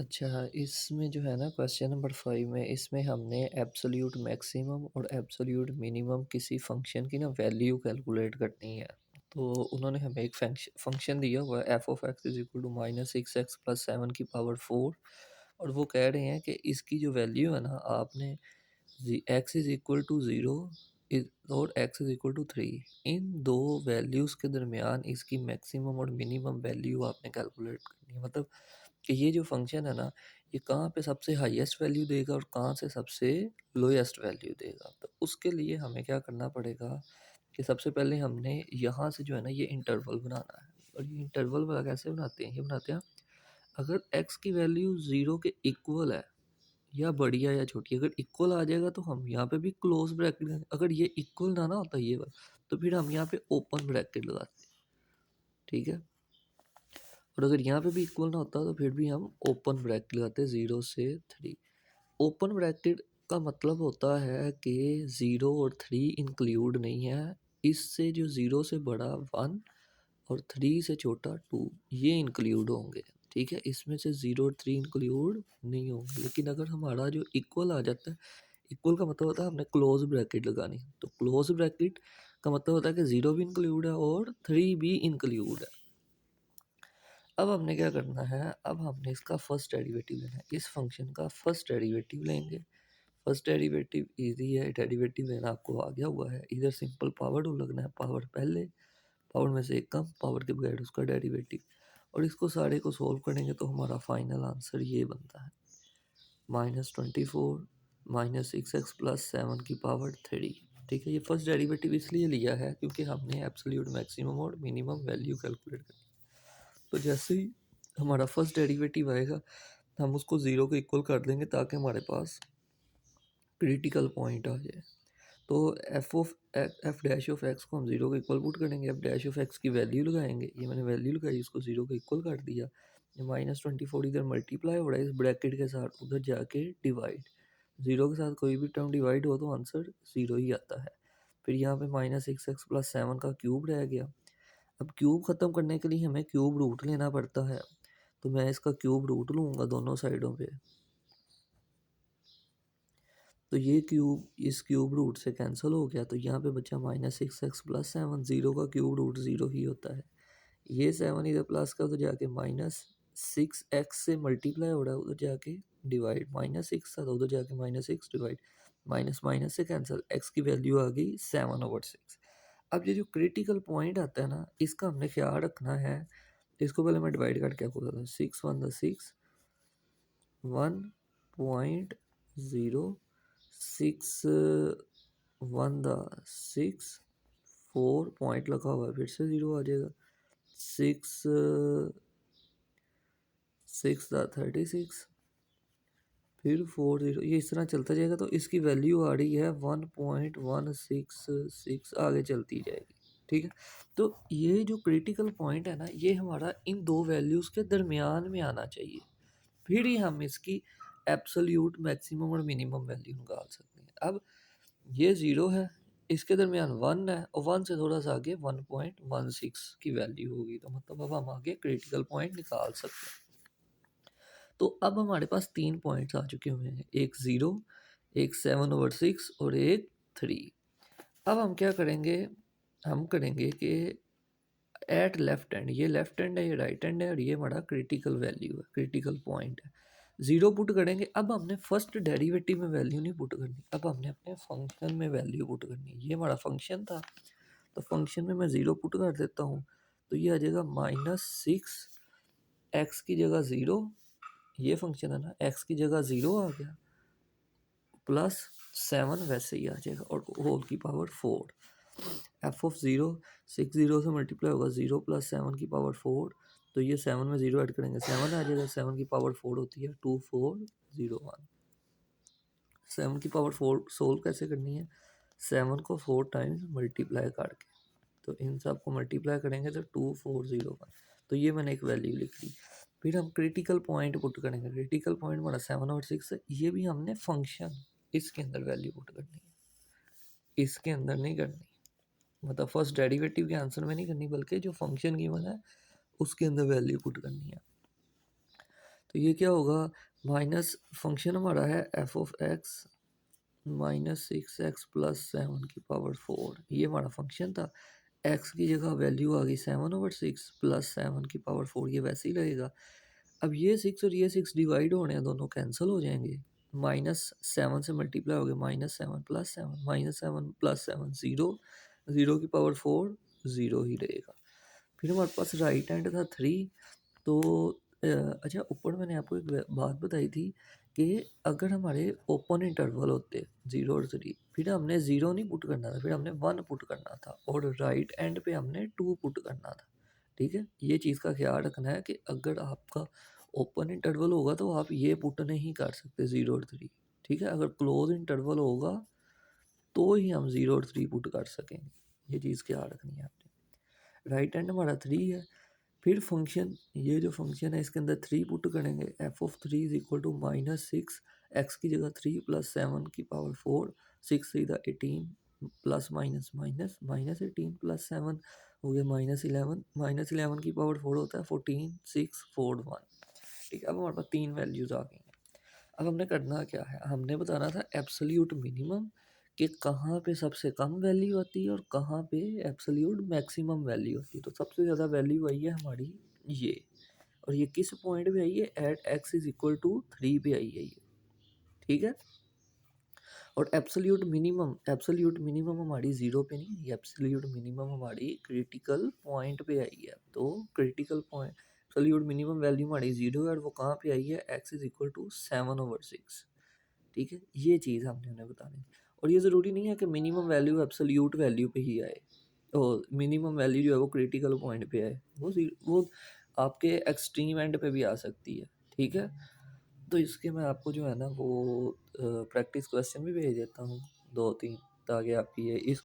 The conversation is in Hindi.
अच्छा, इसमें जो है ना क्वेश्चन नंबर 5 में इसमें हमने एब्सोल्यूट मैक्सिमम और एब्सोल्यूट मिनिमम किसी फंक्शन की ना वैल्यू कैलकुलेट करनी है। तो उन्होंने हमें एक फंक्शन दिया हुआ है f of x is equal to minus six x plus seven की पावर फोर, और वो कह रहे हैं कि इसकी जो वैल्यू है ना आपने x is equal to zero और x is equal to three, इन दो वैल्यूज़ के दरमियान इसकी मैक्सिमम और मिनिमम वैल्यू आपने कैलकुलेट करनी है। मतलब कि ये जो फंक्शन है ना, ये कहाँ पे सबसे हाईएस्ट वैल्यू देगा और कहाँ से सबसे लोएस्ट वैल्यू देगा। तो उसके लिए हमें क्या करना पड़ेगा कि सबसे पहले हमने यहाँ से जो है ना ये इंटरवल बनाना है। और ये इंटरवल वाला कैसे बनाते हैं, ये बनाते हैं अगर x की वैल्यू ज़ीरो के इक्वल है या बड़ी है या छोटी, अगर इक्वल आ जाएगा तो हम यहाँ पे भी क्लोज ब्रैकेट लगाएंगे। अगर ये इक्वल ना होता ये वाला, तो फिर हम यहाँ पे ओपन ब्रैकेट लगाते हैं। ठीक है, और अगर यहाँ पे भी इक्वल ना होता तो फिर भी हम ओपन ब्रैकेट लगाते हैं ज़ीरो से थ्री। ओपन ब्रैकेट का मतलब होता है कि ज़ीरो और थ्री इंक्लूड नहीं है, इससे जो ज़ीरो से बड़ा वन और थ्री से छोटा टू ये इंक्लूड होंगे। ठीक है, इसमें से ज़ीरो और थ्री इंक्लूड नहीं होंगे। लेकिन अगर हमारा जो इक्वल आ जाता है, इक्वल का मतलब होता है हमने क्लोज ब्रैकेट लगानी है। तो क्लोज ब्रैकेट का मतलब होता है कि ज़ीरो भी इंक्लूड है और थ्री भी इंक्लूड है। अब हमने क्या करना है, अब हमने इसका फर्स्ट डेरिवेटिव लेना है। इस फंक्शन का फर्स्ट डेरिवेटिव लेंगे। फर्स्ट डेरिवेटिव इजी है, डेरिवेटिव लेना आपको आ गया हुआ है। इधर सिंपल पावर टू लगना है, पावर पहले, पावर में से एक कम, पावर के बगैर उसका डेरिवेटिव। और इसको सारे को सोल्व करेंगे तो हमारा फाइनल आंसर ये बनता है -24 -6x प्लस सेवन की पावर थ्री। ठीक है, ये फर्स्ट डेरिवेटिव इसलिए लिया है क्योंकि हमने एब्सोल्यूट मैक्सिमम और मिनिमम वैल्यू कैलकुलेट करनी। तो जैसे ही हमारा फर्स्ट डेरिवेटिव आएगा हम उसको ज़ीरो के इक्वल कर देंगे ताकि हमारे पास क्रिटिकल पॉइंट आ जाए। तो एफ डैश ऑफ एक्स को हम ज़ीरो के इक्वल पुट करेंगे, एफ डैश ऑफ एक्स की वैल्यू लगाएंगे। ये मैंने वैल्यू लगाई, इसको ज़ीरो के इक्वल कर दिया। ये -24 इधर मल्टीप्लाई हो रहा है इस ब्रैकेट के साथ, उधर जाके डिवाइड। ज़ीरो के साथ कोई भी टर्म डिवाइड हो तो आंसर ज़ीरो ही आता है। फिर यहाँ पे -6x प्लस सेवन का क्यूब रह गया। अब क्यूब ख़त्म करने के लिए हमें क्यूब रूट लेना पड़ता है, तो मैं इसका क्यूब रूट लूँगा दोनों साइडों पे। तो ये क्यूब इस क्यूब रूट से कैंसिल हो गया, तो यहाँ पे बचा -6x प्लस सेवन। ज़ीरो का क्यूब रूट ज़ीरो ही होता है। ये सेवन इधर प्लस का उधर जाके -6x से मल्टीप्लाई हो रहा है, उधर जाके डिवाइड। -6 था तो उधर जाके -6 डिवाइड, माइनस माइनस से कैंसिल, x की वैल्यू आ गई 7/6। अब ये जो क्रिटिकल पॉइंट आता है ना, इसका हमने ख्याल रखना है। इसको पहले मैं डिवाइड करके आपको बताता हूँ। 6 1/0, 6 4 पॉइंट लगा हुआ है, फिर से ज़ीरो आ जाएगा। 6 फिर 4 0, ये इस तरह चलता जाएगा। तो इसकी वैल्यू आ रही है 1.166, आगे चलती जाएगी। ठीक है, तो ये जो क्रिटिकल पॉइंट है ना, ये हमारा इन दो वैल्यूज़ के दरमियान में आना चाहिए, फिर ही हम इसकी एब्सोल्यूट मैक्सिमम और मिनिमम वैल्यू निकाल सकते हैं। अब ये ज़ीरो है, इसके दरमियान वन है, और वन से थोड़ा सा आगे 1.16 की वैल्यू होगी। तो मतलब अब हम आगे क्रिटिकल पॉइंट निकाल सकते हैं। तो अब हमारे पास तीन पॉइंट्स आ चुके हुए हैं, एक ज़ीरो, एक 7/6 और एक थ्री। अब हम क्या करेंगे, हम करेंगे कि एट लेफ्ट हैंड, ये लेफ्ट हैंड है, ये राइट हैंड है, और ये हमारा क्रिटिकल वैल्यू है, क्रिटिकल पॉइंट है। ज़ीरो पुट करेंगे। अब हमने फर्स्ट डेरिवेटिव में वैल्यू नहीं पुट करनी, अब हमने अपने फंक्शन में वैल्यू पुट करनी है। ये हमारा फंक्शन था, तो फंक्शन में मैं ज़ीरो पुट कर देता हूँ। तो ये आ जाएगा -6, एक्स की जगह ज़ीरो, ये फंक्शन है ना, एक्स की जगह ज़ीरो आ गया, प्लस सेवन वैसे ही आ जाएगा, और होल की power four. F of zero, 6 zero से मल्टीप्लाई होगा, ज़ीरो प्लस सेवन की पावर फोर। तो ये सेवन में ज़ीरो ऐड करेंगे, सेवन आ जाएगा। सेवन की पावर फोर होती है 2401। सेवन की पावर फोर सोल्व कैसे करनी है, सेवन को फोर टाइम्स मल्टीप्लाई करके, तो इन सब को मल्टीप्लाई करेंगे तो 2401। तो ये मैंने एक वैल्यू लिख ली। फिर हम क्रिटिकल पॉइंट पुट करेंगे। क्रिटिकल पॉइंट हमारा 7/6 है, ये भी हमने फंक्शन इसके अंदर वैल्यू पुट करनी है, इसके अंदर नहीं करनी। मतलब फर्स्ट डेरिवेटिव के आंसर में नहीं करनी, बल्कि जो फंक्शन गिवन है उसके अंदर वैल्यू पुट करनी है। तो ये क्या होगा, माइनस फंक्शन हमारा है एफ ऑफ एक्स -6x + 7 की पावर 4, ये हमारा फंक्शन था। एक्स की जगह वैल्यू आ गई 7/6 + 7 की पावर 4, ये वैसे ही रहेगा। अब ये 6 और ये 6 डिवाइड होने हैं, दोनों कैंसिल हो जाएंगे। -7 से मल्टीप्लाई हो गया, -7 + 7, -7 + 7 0, 0 की पावर 4 0 ही रहेगा। फिर हमारे पास राइट हैंड था 3। तो अच्छा, ऊपर मैंने आपको एक बात बताई थी कि अगर हमारे ओपन इंटरवल होते 0 और 3, फिर हमने 0 नहीं पुट करना था, फिर हमने 1 पुट करना था, और राइट एंड पे हमने 2 पुट करना था। ठीक है, ये चीज़ का ख्याल रखना है कि अगर आपका ओपन इंटरवल होगा तो आप ये पुट नहीं कर सकते 0 और 3। ठीक है, अगर क्लोज इंटरवल होगा तो ही हम 0 और 3 पुट कर सकेंगे। ये चीज़ ख्याल रखनी है आपने। राइट हैंड हमारा 3 है। फिर फंक्शन, ये जो फंक्शन है इसके अंदर 3 पुट करेंगे। f(3) = -6, एक्स की जगह 3 + 7 की पावर 4, 6 3 18, प्लस माइनस माइनस, -18 + 7 हो गया -11, -11 की पावर 4 होता है 14, 6 4 1। ठीक है, अब हमारे पास 3 वैल्यूज़ आ गई हैं। अब हमने करना क्या है, हमने बताना था एब्सोल्यूट मिनिमम कि कहाँ पे सबसे कम वैल्यू आती है और कहाँ पे एब्सोल्यूट मैक्सिमम वैल्यू आती है। तो सबसे ज़्यादा वैल्यू आई है हमारी ये, और ये किस पॉइंट पे आई है, एट x = 3 पे आई है ये। ठीक है, और एब्सोल्यूट मिनिमम हमारी 0 पे नहीं है, एब्सोल्यूट मिनिमम हमारी क्रिटिकल पॉइंट पे आई है। तो critical point, absolute minimum value हमारी 0 है, और वो कहाँ पे आई है, x = 7/6। ठीक है, ये चीज़ हमने उन्हें बतानी है। और ये ज़रूरी नहीं है कि मिनिमम वैल्यू एब्सोल्यूट वैल्यू पे ही आए, और मिनिमम वैल्यू जो है वो क्रिटिकल पॉइंट पे आए, वो आपके एक्सट्रीम एंड पे भी आ सकती है। ठीक है, तो इसके मैं आपको जो है ना वो प्रैक्टिस क्वेश्चन भी भेज देता हूँ 2-3, ताकि आपकी ये इस